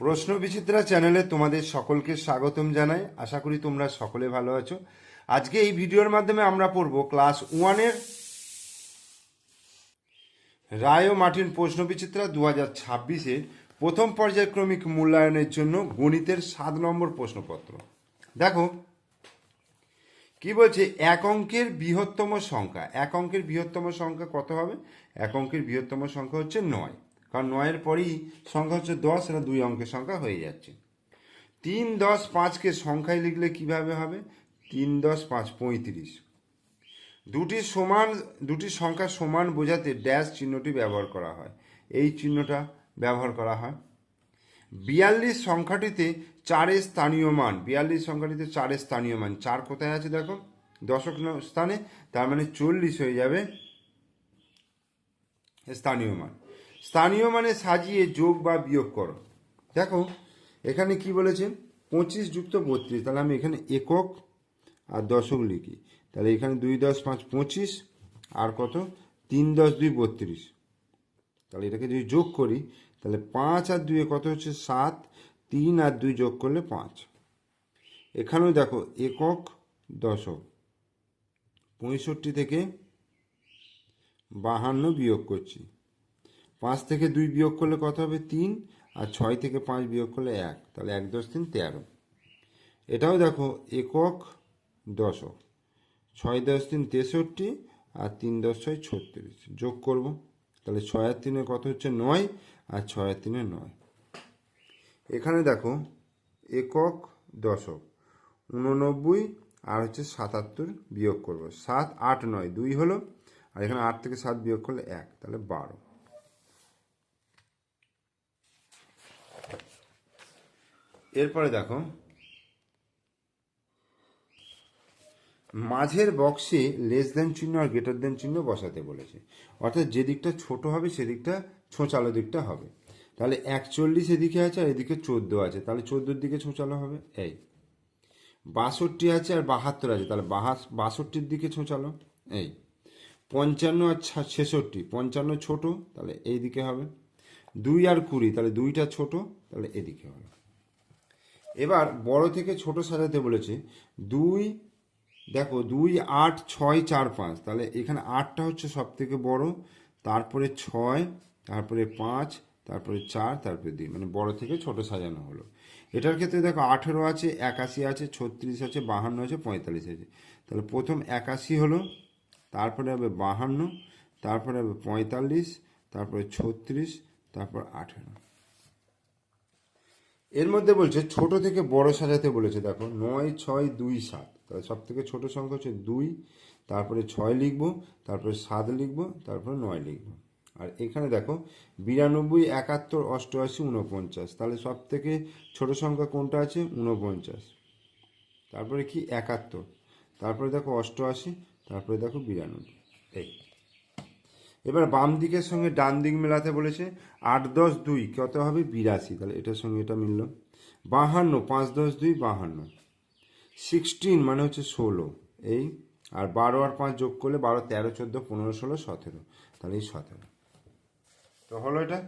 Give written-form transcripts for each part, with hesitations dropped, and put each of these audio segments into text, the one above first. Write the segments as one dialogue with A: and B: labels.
A: প্রশ্ন বিচিত্রা চ্যানেলে তোমাদের সকলকে স্বাগতম জানাই। আশা করি তোমরা সকলে ভালো আছো। আজকে এই ভিডিওর মাধ্যমে আমরা পড়ব ক্লাস 1-এর রায় ও মার্টিন প্রশ্ন বিচিত্রা 2026-এর প্রথম পর্যায়ক্রমিক মূল্যায়নের জন্য গণিতের 7 নম্বর প্রশ্নপত্র। দেখো কি বলছে, এক অঙ্কের বৃহত্তম সংখ্যা। এক অঙ্কের বৃহত্তম সংখ্যা কত হবে? এক অঙ্কের বৃহত্তম সংখ্যা হচ্ছে 9, কারণ 9-এর পরেই সংখ্যা হচ্ছে 10, এটা 2 অঙ্কের সংখ্যা হয়ে যাচ্ছে। 3, 10, 5কে সংখ্যায় লিখলে কিভাবে হবে? 3, 10, 5, 35। দুটি সংখ্যা সমান বোঝাতে ড্যাশ চিহ্নটি ব্যবহার করা হয়, এই চিহ্নটা ব্যবহার করা হয়। 42 সংখ্যাটিতে 4-এর স্থানীয় মান, 42 সংখ্যাটিতে 4-এর স্থানীয় মান, 4 কোথায় আছে দেখো? দশক স্থানে, তার মানে 40 হয়ে যাবে স্থানীয় মান। স্থানীয় মানে সাজিয়ে যোগ বা বিয়োগ করো। দেখো এখানে কি বলেছে, 25 যুক্ত 32, তাহলে আমি এখানে একক আর দশক লিখি। তাহলে এখানে 2, 10, 5, 25, আর কত? 3, 10, 2, 32। তাহলে এটাকে যদি যোগ করি তাহলে 5 আর 2 কত হচ্ছে? 7, 3 আর 2 যোগ করলে 5। এখানেও দেখো একক দশক, 65 থেকে 52 বিয়োগ করছি। 5 থেকে 2 বিয়োগ করলে কত হবে? 3, আর 6 থেকে 5 বিয়োগ করলে 1, তাহলে 1, 10, 3, 13। এটাও দেখো একক দশক, 6, 10, 3, 63, আর 3, 10, 6, 36। যোগ করব, তাহলে 6 আর 3 কত হচ্ছে? 9, আর 6 আর 3 9। এখানে দেখো একক দশক 89, আর হচ্ছে 77 বিয়োগ করব। 7, 8, 9, 2 হলো, আর এখানে 8 থেকে 7 বিয়োগ করলে 1, তাহলে 12। এরপরে দেখো মাঝের বক্সে লেস দেন চিহ্ন আর গ্রেটার দেন চিহ্ন বসাতে বলেছে, অর্থাৎ যে দিকটা ছোট হবে সেদিকটা ছোঁচালো দিকটা হবে। তাহলে 41 এদিকে আছে আর এদিকে 14 আছে, তাহলে 14-র দিকে ছোঁচালো হবে। এই 62 আছে আর 72 আছে, তাহলে 62-র দিকে ছোঁচালো। এই 55 আর 66, 55 ছোট, তাহলে এই দিকে হবে। 2 আর 20, তাহলে 2টা ছোট, তাহলে এদিকে হবে। এবার বড় থেকে ছোট সাজাতে বলেছে। 2, দেখো 2, 8, 6, 4, 5, তাহলে এখানে 8টা হচ্ছে সব থেকে বড়, তারপরে 6, তারপরে 5, তারপরে 4, তারপরে 2, মানে বড় থেকে ছোট সাজানো হলো। এটার ক্ষেত্রে দেখো 18 আছে, 81 আছে, 36 আছে, 52 আছে, 45 আছে। তাহলে প্রথম 81 হলো, তারপরে হবে 52, তারপরে হবে 45, তারপরে 36, তারপর 18। এর মধ্যে বলছে ছোট থেকে বড় সাজাতে বলেছে। দেখো 9, 6, 2, 7, তাহলে সব থেকে ছোট সংখ্যা হচ্ছে 2, তারপরে 6 লিখবো, তারপরে 7 লিখবো, তারপরে 9 লিখবো। আর এখানে দেখো 92, 71, 88, 49, তাহলে সব থেকে ছোট সংখ্যা কোনটা আছে? 49, তারপরে কি 71, তারপরে দেখো 88, তারপরে দেখো 92। এই এবার বাম দিকের সঙ্গে ডান দিক মেলাতে বলেছে। 8, 10, 2 কত হবে? 82, তাহলে এটার সঙ্গে এটা মিলল। 52, 5, 10, 2, 52। 16 মানে হচ্ছে 16, এই, আর 12 আর 5 যোগ করলে 12, 13, 14, 15, 16, 17, তাহলে এই 17। তো হলো এটা।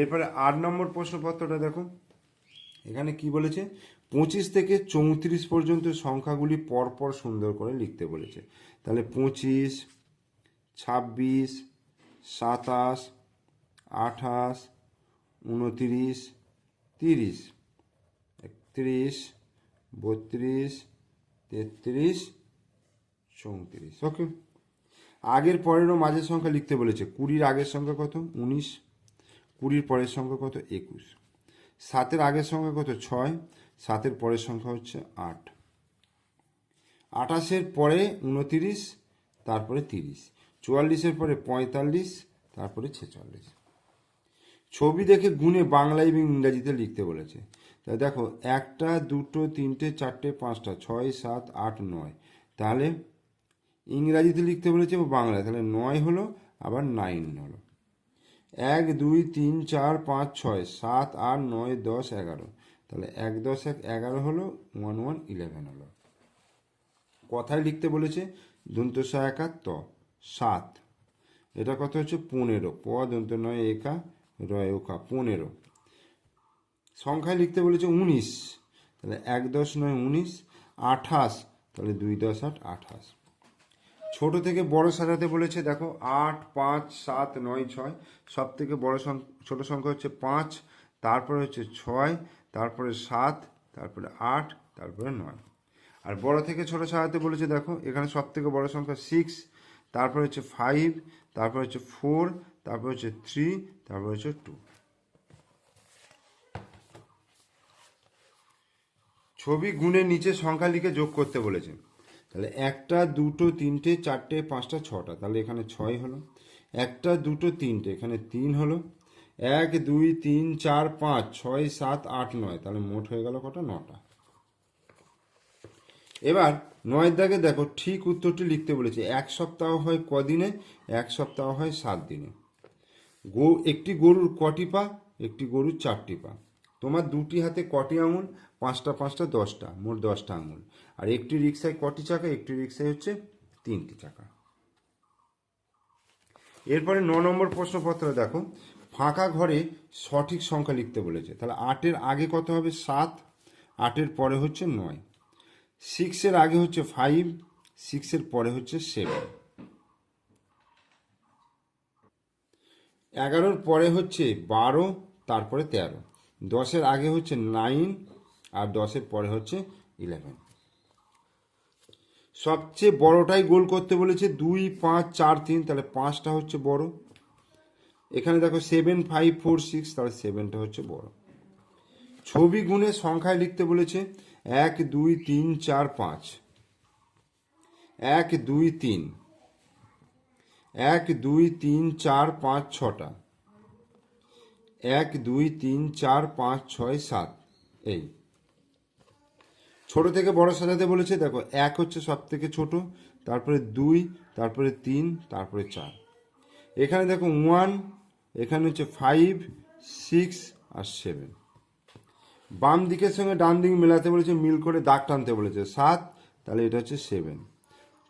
A: এরপরে 8 নম্বর প্রশ্নপত্রটা দেখো, এখানে কি বলেছে? 25 থেকে 34 পর্যন্ত সংখ্যাগুলি পরপর সুন্দর করে লিখতে বলেছে। তাহলে 25, 26, 27, 28, 29, 30, 31, 32, 33, 34। ওকে, আগের পরেরও মাঝের সংখ্যা লিখতে বলেছে। 20-র আগের সংখ্যা কত? 19, 20-র পরের সংখ্যা কত? 21, 7-এর আগের সংখ্যা কত? 6, 7-এর পরের সংখ্যা হচ্ছে 8, 28-এর পরে 29, তারপরে 30, 44-এর পরে 45, তারপরে 46। ছবি দেখে গুণে বাংলা এবং ইংরাজিতে লিখতে বলেছে। তাই দেখো 1টা, 2টো, 3টে, 4টে, 5টা, 6, 7, 8, 9, তাহলে ইংরাজিতে লিখতে বলেছে ও বাংলায়, তাহলে 9 হলো, আবার 9 হলো। 1, 2, 3, 4, 5, 6, 7, 8, 9, 10, 11, তাহলে 1, 10, 1, 11 হলো, 1, 1, 11 হলো। কথায় লিখতে বলেছে দন্ত সহায়িকা ত 7, এটা কত হচ্ছে? 15, প দন্ত নয় একা রয় ওকা 15। সংখ্যায় লিখতে বলেছে 19, তাহলে 1 10 9 19, 28, তাহলে 2 10 8 28। ছোট থেকে বড় সাজাতে বলেছে, দেখো 8 5 7 9 6, সব থেকে বড় ছোট সংখ্যা হচ্ছে 5, তারপরে হচ্ছে 6, তারপরে 7, তারপরে 8, তারপরে 9। আর বড় থেকে ছোট সাজাতে বলেছে, দেখো এখানে সব থেকে বড় সংখ্যা 6, তারপরে হচ্ছে 5, তারপরে হচ্ছে 4, তারপরে হচ্ছে 3, তারপরে হচ্ছে 2। ছবি গুণে নিচে সংখ্যা লিখে যোগ করতে বলেছে, তাহলে 1 2 3 4 5 6টা, তাহলে এখানে 6 হলো। 1 2 3, এখানে 3 হলো। 1 2 3 4 5 6 7 8 9, তাহলে মোট হয়ে গেল কটা? 9টা। এবার 9 দাগে দেখো ঠিক উত্তরটি লিখতে বলেছে। 1 সপ্তাহ হয় কদিনে? 1 সপ্তাহ হয় 7 দিনে। একটি গরুর কটি পা? একটি গরুর 4টি পা। তোমার দুটি হাতে কটি আঙুল? 5টা 5টা 10টা, মোট 10টা আঙুল। আর একটি রিক্সায় কটি চাকা? একটি রিক্সায় হচ্ছে 3টি চাকা। এরপরে 9 নম্বর প্রশ্নপত্র দেখো, ফাঁকা ঘরে সঠিক সংখ্যা লিখতে বলেছে। তাহলে 8-এর আগে কত হবে? 7, 8-এর পরে হচ্ছে 9, 6-এর আগে হচ্ছে 5, 6-এর পরে হচ্ছে 7, 11-এর পরে হচ্ছে 12, তারপরে 13, 10-এর আগে হচ্ছে 9, আর 10-এর পরে হচ্ছে 11। সবচেয়ে বড়টাই গোল করতে বলেছে 2 5 4 3, তাহলে 5টা হচ্ছে বড়। এখানে দেখো 7 5 4 6, তাহলে 7টা হচ্ছে বড়। ছবি গুণে সংখ্যায় লিখতে বলেছে 1 2 3 4 5, 1 2 3, 1 2 3 4 5 6টা, 1 2 3 4 5 6 7, এই। ছোট থেকে বড় সাজাতে বলেছে, দেখো 1 হচ্ছে সব থেকে ছোট, তারপরে 2, তারপরে 3, তারপরে 4। এখানে দেখো 1, এখানে হচ্ছে 5 6 আর 7। বাম দিকের সঙ্গে ডান দিক মেলাতে বলেছে, মিল করে দাগ টানতে বলেছে। 7, তাহলে এটা হচ্ছে 7,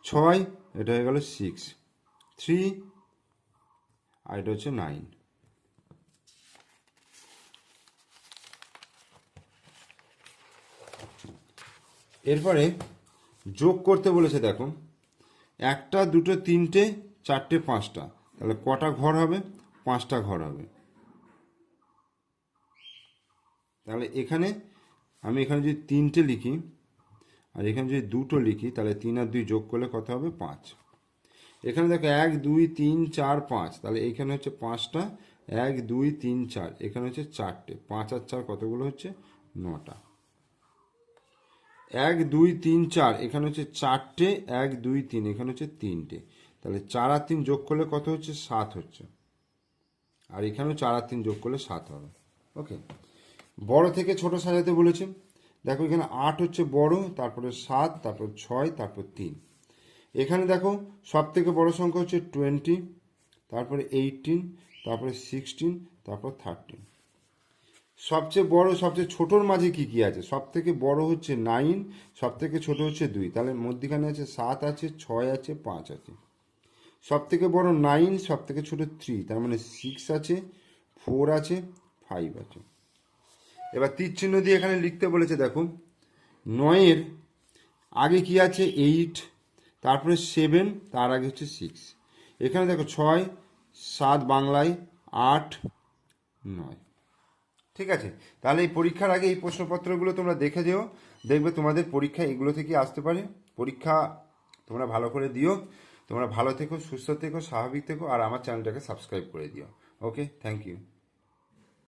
A: 6, এটা হয়ে গেল 6, 3, আর এটা হচ্ছে 9। এরপরে যোগ করতে বলেছে, দেখো 1 2 3 4 5টা, তাহলে কটা ঘর হবে? 5টা ঘর হবে। তাহলে আমি এখানে যদি 3টে লিখি আর এখানে যদি 2টো লিখি, তাহলে 3 আর 2 যোগ করলে কত হবে? 5। এখানে দেখো 1 2 3 4 5, তাহলে এখানে হচ্ছে 5টা, 1 2 3 4, এখানে হচ্ছে 4টে, 5 আর 4 কতগুলো হচ্ছে? 9টা। 1 2 3 4, এখানে হচ্ছে 4টে, 1 2 3, এখানে হচ্ছে 3টে, তাহলে 4 আর 3 যোগ করলে কত হচ্ছে? 7 হচ্ছে। আর এখানেও 4 আর 3 যোগ করলে 7 হবে। ওকে। বড় থেকে ছোট সাজাতে বলেছে, দেখো এখানে 8 হচ্ছে বড়, তারপরে 7, তারপর 6, তারপর 3। এখানে দেখো সব থেকে বড় সংখ্যা হচ্ছে 20, তারপরে 18, তারপরে 16, তারপর 13। সবচেয়ে বড় সবচেয়ে ছোটোর মাঝে কি কি আছে? সব থেকে বড় হচ্ছে 9, সব থেকে ছোট হচ্ছে 2, তাহলে মধ্যখানে আছে 7 আছে, 6 আছে, 5 আছে। সব থেকে বড় 9, সব থেকে ছোট 3, তার মানে 6 আছে, 4 আছে, 5 আছে। এবার তীর চিহ্ন দিয়ে এখানে লিখতে বলেছে, দেখো 9-এর আগে কি আছে? 8, তারপরে 7, তার আগে হচ্ছে 6। এখানে দেখো 6 7 বাংলায়, 8 9। ঠিক আছে, তাহলে এই পরীক্ষার আগে এই প্রশ্নপত্রগুলো তোমরা দেখে যেও, দেখবে তোমাদের পরীক্ষা এগুলো থেকে আসতে পারে। পরীক্ষা তোমরা ভালো করে দিও। তোমরা ভালো থেকো, সুস্থ থেকো, স্বাভাবিক থেকো, আর আমার চ্যানেলটাকে সাবস্ক্রাইব করে দিও। ওকে, থ্যাংক ইউ।